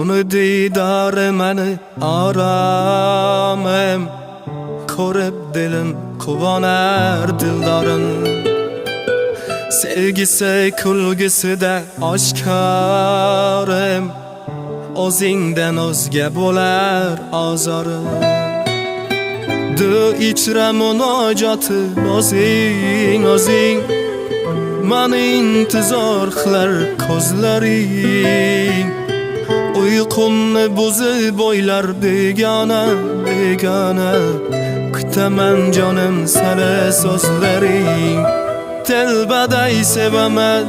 Konu didar meni aramem Ko'rib dilim quvonar dildorim Sevgisi kulgisida oshkorim O'zingdan o'zga bo'lar ozorim Du ichra munojoti o'zing o'zing Mani intizor qilar ko'zlaring Uyqumni buzib o'ylar begona begona Kutaman jonim seni so'zlaring Telbaday sevaman